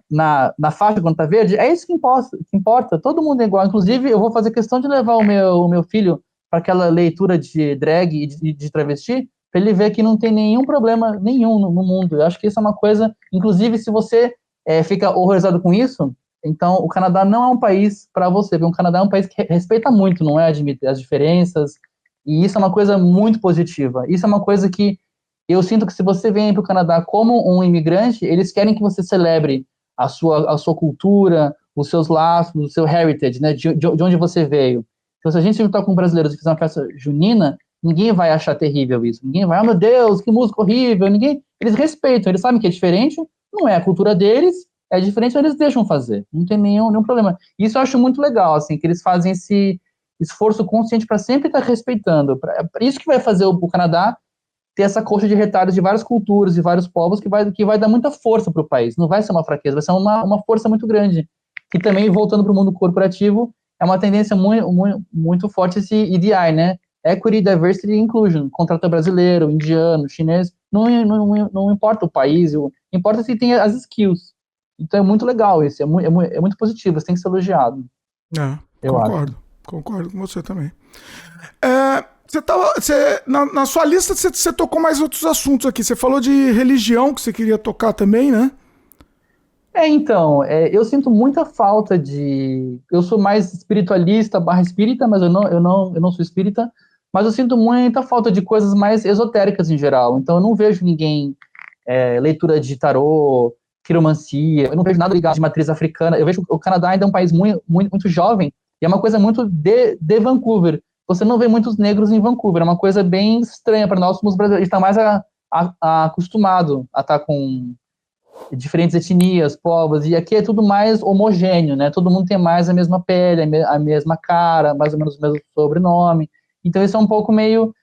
na faixa quando tá verde, é isso que importa. Todo mundo é igual. Inclusive, eu vou fazer questão de levar o meu filho para aquela leitura de drag e de travesti, para ele ver que não tem nenhum problema nenhum no mundo. Eu acho que isso é uma coisa, inclusive, se você fica horrorizado com isso, então o Canadá não é um país para você, porque o Canadá é um país que respeita muito, não é? Admite as diferenças, e isso é uma coisa muito positiva. Isso é uma coisa que Eu sinto que se você vem para o Canadá como um imigrante, eles querem que você celebre a sua cultura, os seus laços, o seu heritage, né, de onde você veio. Então, se a gente se juntar com brasileiros e fizer uma festa junina, ninguém vai achar terrível isso. Ninguém vai, meu Deus, que música horrível. Ninguém, eles respeitam, eles sabem que é diferente, não é a cultura deles, é diferente, então eles deixam fazer. Não tem nenhum problema. Isso eu acho muito legal, assim, que eles fazem esse esforço consciente para sempre estar respeitando. Isso que vai fazer o Canadá ter essa coxa de retalhos de várias culturas e vários povos que vai dar muita força para o país. Não vai ser uma fraqueza, vai ser uma força muito grande. Que também, voltando para o mundo corporativo, é uma tendência muito, muito, muito forte esse EDI, né? Equity, Diversity e Inclusion. Contrata brasileiro, indiano, chinês, não importa o país, importa se tem as skills. Então é muito legal isso, é muito positivo, isso tem que ser elogiado. Eu Concordo, acho. concordo com você também. Na sua lista você tocou mais outros assuntos aqui. Você falou de religião que você queria tocar também, né? Então, eu sinto muita falta de. Eu sou mais espiritualista barra espírita, mas eu não sou espírita, mas eu sinto muita falta de coisas mais esotéricas em geral. Então, eu não vejo ninguém, leitura de tarô, quiromancia, eu não vejo nada ligado de matriz africana. Eu vejo que o Canadá ainda é um país muito, muito, muito jovem, e é uma coisa muito de Vancouver. Você não vê muitos negros em Vancouver, é uma coisa bem estranha para nós, somos brasileiros, a gente está mais acostumado a estar com diferentes etnias, povos, e aqui é tudo mais homogêneo, né? Todo mundo tem mais a mesma pele, a mesma cara, mais ou menos o mesmo sobrenome. Então isso é um pouco meio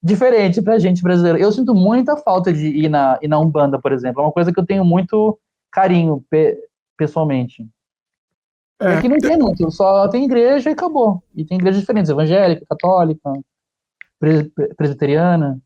diferente pra gente brasileiro. Eu sinto muita falta de ir na Umbanda, por exemplo. É uma coisa que eu tenho muito carinho pessoalmente. E É, aqui não tem muito, só tem igreja e acabou. E tem igrejas diferentes, evangélica, católica, presbiteriana.